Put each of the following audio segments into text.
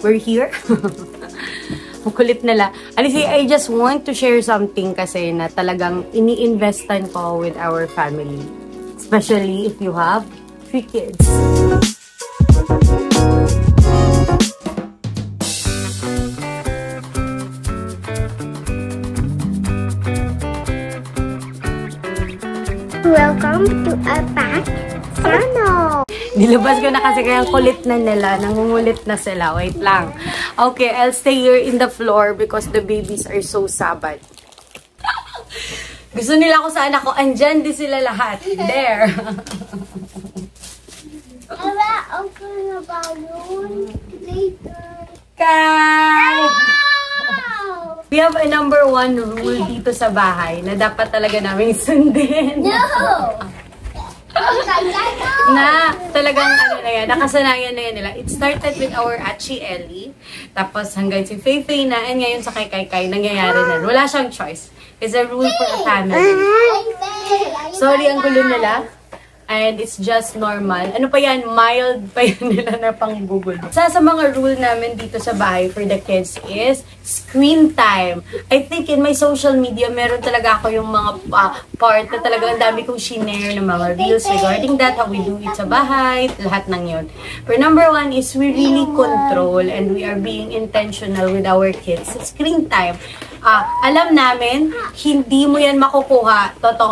we're here. Ang kulit nila. Honestly, I just want to share something kasi na talagang ini-investan ko with our family. Especially if you have 3 kids. Welcome to our back channel! Nilabas ko na kasi kaya kulit na nila. Nangungulit na sila. Wait lang. Okay, I'll stay here in the floor because the babies are so sabad. Gusto nila ko saan ako. Andyan din sila lahat. There. I'll open the balloon later. Kai! We have a number 1 rule dito sa bahay na dapat talaga namin sundin. No! Na talagang ano na yan, nakasanayan na yan nila. It started with our Achi Ellie, tapos hanggang si Fei Fei na, and ngayon sa kay Kai Kai, nangyayari na. Wala siyang choice. It's a rule for a family. Sorry, ang gulo nila. And it's just normal. Ano pa yan? Mild pa yan nila na pang-google. Sa mga rule namin dito sa bahay for the kids is screen time. I think in my social media, meron talaga ako yung mga part na talaga ang dami kong shinare ng mga reels regarding that, how we do it sa bahay, lahat ng yun. But number 1 is we really control and we are being intentional with our kids. Screen time. Alam namin, hindi mo yan makukuha. Totoo,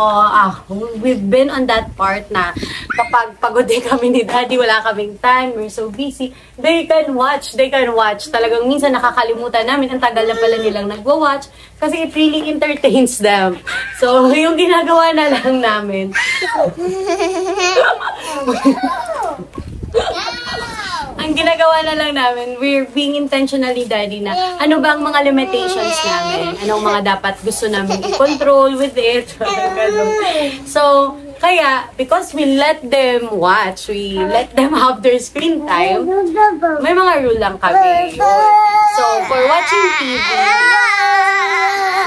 we've been on that part na kapag pagod din kami ni Daddy, wala kaming time, we're so busy, they can watch. Talagang minsan nakakalimutan namin, ang tagal na pala nilang nagwa-watch kasi it really entertains them. So, yung ginagawa na lang namin. Ang ginagawa na lang namin, we're being intentionally, Daddy, na ano ba ang mga limitations namin? Anong mga dapat gusto namin i-control with it? So, kaya, because we let them watch, we let them have their screen time, may mga rule lang kami. So, for watching TV,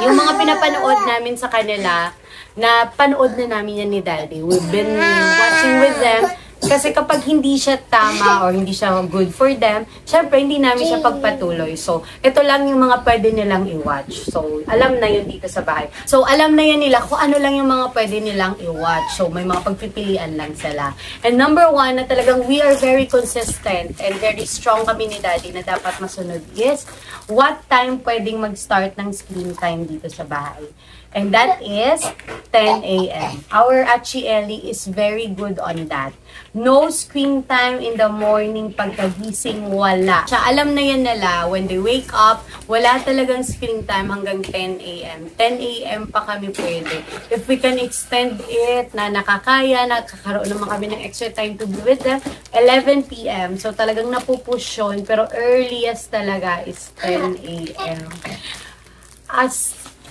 yung mga pinapanood namin sa kanila, na panood na namin yan ni Daddy. We've been watching with them. Kasi kapag hindi siya tama or hindi siya good for them, syempre hindi namin siya pagpatuloy. So, ito lang yung mga pwede nilang i-watch. So, alam na yun dito sa bahay. So, alam na yan nila kung ano lang yung mga pwede nilang i-watch. So, may mga pagpipilian lang sila. And number 1, na talagang we are very consistent and very strong kami ni Daddy na dapat masunod is what time pwedeng mag-start ng screen time dito sa bahay. And that is 10 a.m. Our Achi Ellie is very good on that. No screen time in the morning pagkagising, wala. Siya, alam na yan nila, when they wake up, wala talagang screen time hanggang 10 a.m. 10 a.m. pa kami pwede. If we can extend it na nakakaya, nakakaroon naman kami ng extra time to be with them, 11 p.m. So talagang napupush yun, pero earliest talaga is 10 a.m.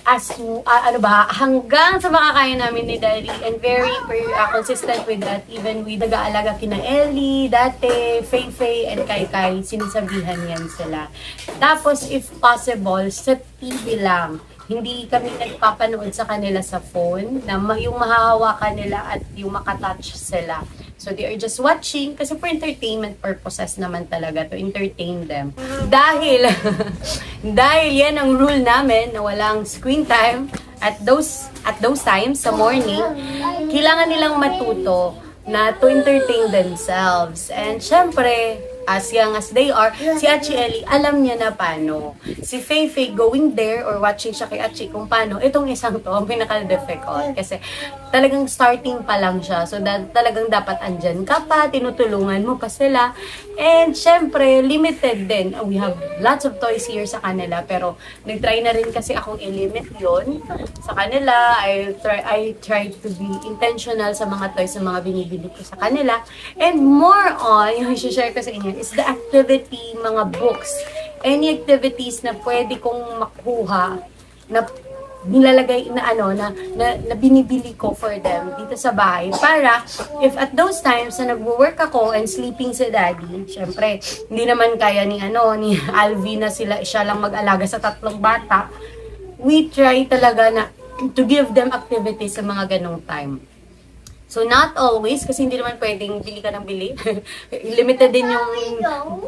Hanggang sa makakaya namin ni Daddy and very consistent with that. Even with nag-aalaga kina Ellie, dati, Fei Fei, and Kai Kai, sinasabihan yan sila. Tapos, if possible, sa TV lang. Hindi kami nagpapanood sa kanila sa phone, na yung mahahawakan nila at yung makatouch sila. So, they are just watching kasi for entertainment purposes naman talaga, to entertain them. Dahil yan ang rule namin na walang screen time at those times sa morning, kailangan nilang matuto na to entertain themselves. And syempre, as young as they are, si Achi Ellie, alam niya na paano. Si Fei Fei going there or watching siya kay Achi kung paano, itong isang to, ang pinaka-difficult. Kasi talagang starting pa lang siya. So, talagang dapat andyan ka pa, tinutulungan mo pa sila. And, syempre, limited din. We have lots of toys here sa kanila, pero nag-try na rin kasi akong i-limit yon sa kanila. I try to be intentional sa mga toys na mga binibili ko sa kanila. And more on, yung i-share ko sa inyo, is the activity, mga books, any activities na pwede kong makuha, na nilalagay na binibili ko for them dito sa bahay para if at those times na nagwo-work ako and sleeping si Daddy, syempre hindi naman kaya ni Alvin na siya lang mag-alaga sa 3 bata, we try talaga na to give them activities sa mga ganong time. So, not always, kasi hindi naman pwedeng bili ka ng bili. Limited din yung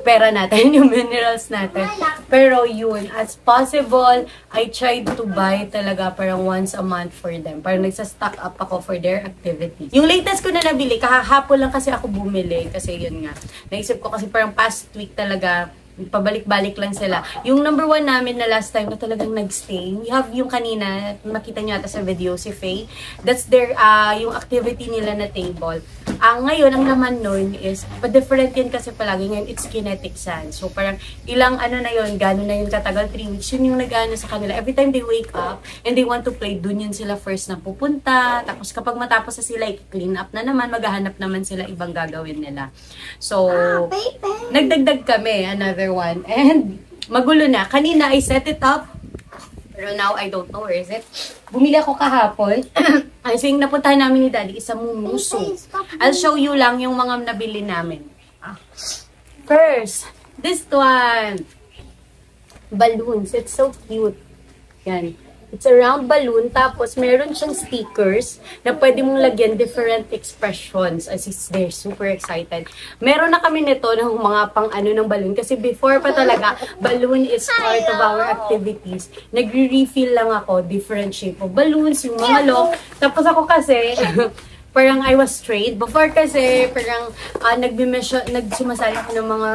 pera natin, yung minerals natin. Pero yun, as possible, I tried to buy talaga parang once a month for them. Parang nagsa-stock up ako for their activity. Yung latest ko na nabili, kahapon lang kasi ako bumili. Kasi yun nga, naisip ko kasi parang past week talaga, pabalik-balik lang sila. Yung number 1 namin na last time na talagang nagstay, we have yung kanina, makita nyo ata sa video, si Faye. That's their, yung activity nila na table. Ngayon, ang naman nun is, pa-different yan kasi palagi ngayon, it's kinetic sand. So, parang ilang ano na yun, gano'n na yun katagal, 3 weeks, yun yung nag-ano sa kanila. Every time they wake up and they want to play, dun yun sila first na pupunta. Tapos kapag matapos na sila, clean up na naman, maghahanap naman sila ibang gagawin nila. So, nagdagdag kami, another one. And magulo na. Kanina, I set it up. Pero now, I don't know where is it. Bumili ako kahapon. So, yung napuntahan namin ni Daddy, isa Mumuso. I'll show you lang yung mga nabili namin. First, this one. Balloons. It's so cute. Yan. It's a round balloon, tapos meron siyang stickers na pwede mong lagyan different expressions. As is, they're super excited. Meron na kami nito ng mga pang-ano ng balloon. Kasi before pa talaga, balloon is part of our activities. Nagre-refill lang ako, different shape of balloons, yung mga lock. Tapos ako kasi, parang I was trained. Before kasi, parang nagsumasali ako ng mga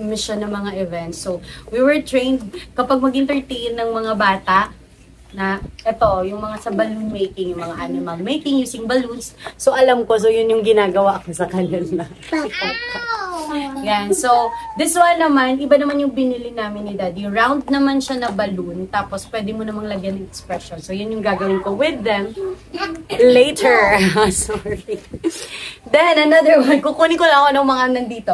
mission ng mga events. So, we were trained kapag mag-entertain ng mga bata, na ito, yung mga sa balloon making, yung mga animal making using balloons. So, alam ko, so yun yung ginagawa ko sa kanila. Yan. So, this one naman, iba naman yung binili namin ni Daddy. Round naman siya na balloon, tapos pwede mo namang lagyan ng expression. So, yun yung gagawin ko with them later. Sorry. Then, another one. Kukunin ko lang ako ng mga nandito.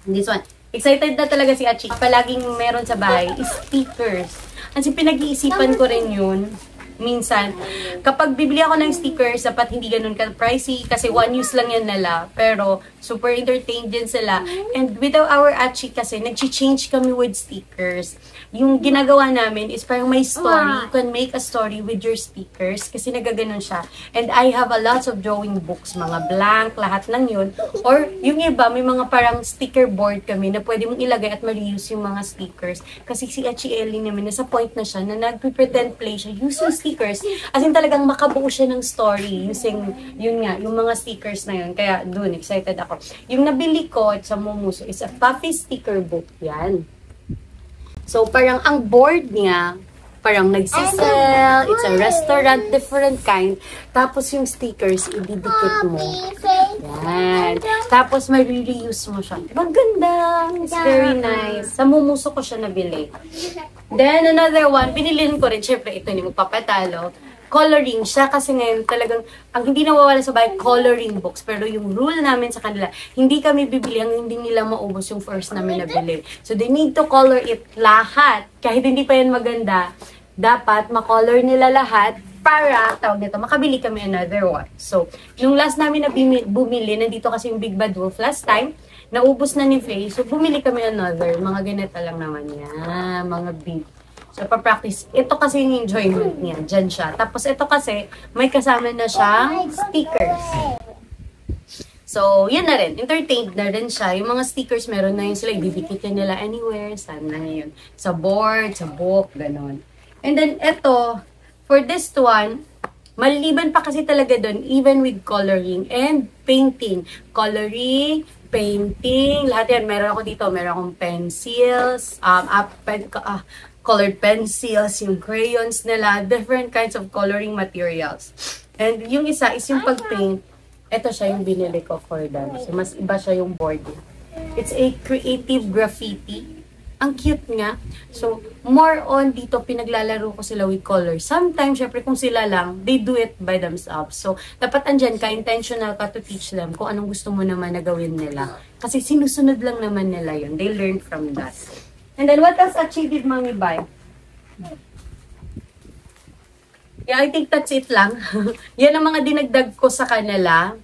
This one. Excited na talaga si Achi. Palaging meron sa bahay is stickers. Kasi pinag-iisipan ko rin yun. Minsan, kapag bibili ako ng stickers, dapat hindi ganun ka-pricey kasi one use lang yan nila. Pero, super entertained din sila. And with our Achi kasi, nag-change kami with stickers. Yung ginagawa namin is parang may story. You can make a story with your stickers kasi nagaganon siya. And I have a lots of drawing books, mga blank, lahat lang yun. Or, yung iba, may mga parang sticker board kami na pwede mong ilagay at ma-reuse yung mga stickers. Kasi si Achi Ellie namin, nasa point na siya na nag-pretend play siya using stickers. As in talagang makabuo siya ng story using, yun nga, yung mga stickers na yun. Kaya dun, excited ako. Yung nabili ko at sa Mumuso is a puffy sticker book. Yan. So, parang ang board niya, parang nagsisell, it's a restaurant, different kind. Tapos yung stickers, ididikit mo. Yan. Tapos may reuse mo siya. Maganda. It's very nice. Sa Mumuso ko siya nabili. Then, another one, binilin ko rin. Siyempre, ito hindi magpapatalo. Coloring siya kasi ngayon talagang, ang hindi nawawala sa bahay, coloring books. Pero yung rule namin sa kanila, hindi kami bibili ang hindi nila maubos yung first namin nabili. So, they need to color it lahat. Kahit hindi pa yan maganda, dapat makolor nila lahat para, tawag nito, makabili kami another one. So, yung last namin na bumili, nandito kasi yung Big Bad Wolf last time, naubos na ni Faye. So, bumili kami another. Mga ganito lang naman yan. Mga big. So, pa-practice. Ito kasi yung enjoyment niya. Diyan siya. Tapos, ito kasi, may kasama na siyang stickers. So, yun na rin. Entertained na rin siya. Yung mga stickers, meron na yun sila. Ibibikitin nila anywhere. Saan na yun? Sa board, sa book, ganon. And then, ito, for this one, maliban pa kasi talaga doon, even with coloring and painting. Coloring, painting, lahat yan. Meron ako dito. Meron akong pencils, colored pencils, yung crayons nila, different kinds of coloring materials. And yung isa is yung pag-paint. Ito siya yung binili ko for them. So, mas iba siya yung board. It's a creative graffiti. Ang cute nga. So, more on dito, pinaglalaro ko sila with colors. Sometimes, syempre, kung sila lang, they do it by themselves. So, dapat andyan ka, intentional ka to teach them kung anong gusto mo naman na gawin nila. Kasi sinusunod lang naman nila yun. They learn from that. And then, what else Achi did Mommy buy? Yeah, I think that's it lang. Yan ang mga dinagdag ko sa kanila.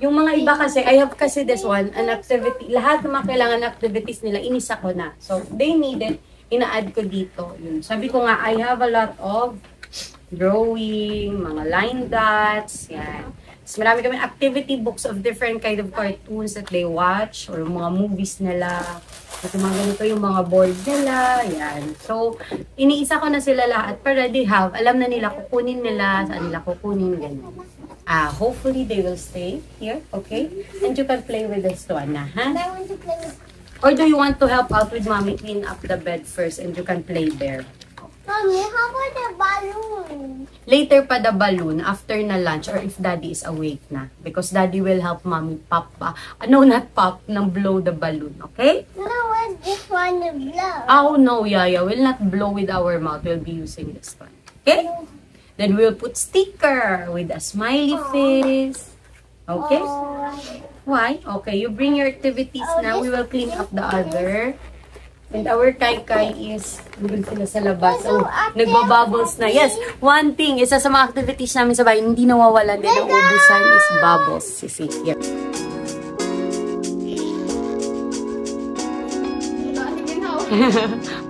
Yung mga iba kasi, I have kasi this one, an activity. Lahat ng mga kailangan activities nila, inisa ko na. So, they need it. Ina-add ko dito. Yun. Sabi ko nga, I have a lot of drawing, mga line dots, yan. So, marami kami activity books of different kind of cartoons that they watch or mga movies nila. At mga ganito yung mga board nila. Yan. So, iniisa ko na sila lahat para they have. Alam na nila kukunin nila, saan nila kukunin, ganyan. Hopefully they will stay here, okay? And you can play with this one na, ha? I want to play with... Or do you want to help out with mommy clean up the bed first and you can play there? Mommy, how about the balloon? Later pa the balloon after na lunch or if daddy is awake na. Because daddy will help mommy pop, not pop, nang blow the balloon, okay? No, I just want to blow. Oh no, Yaya, we'll not blow with our mouth. We'll be using this one, okay? Then we'll put sticker with a smiley face, okay? Why? Okay, you bring your activities now. We will clean up the other. And our Kai is, nandun sila sa labas. Oh, nagbabubbles na. Yes, one thing, isa sa mga activities namin sa bahay, hindi nawawalan din ang ubusan is bubbles. Sisi, here.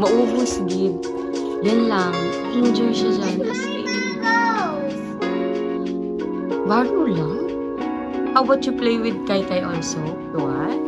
Maubos, gid. Yan lang. Injure siya dyan. Baro lang? How about you play with Kai also? What?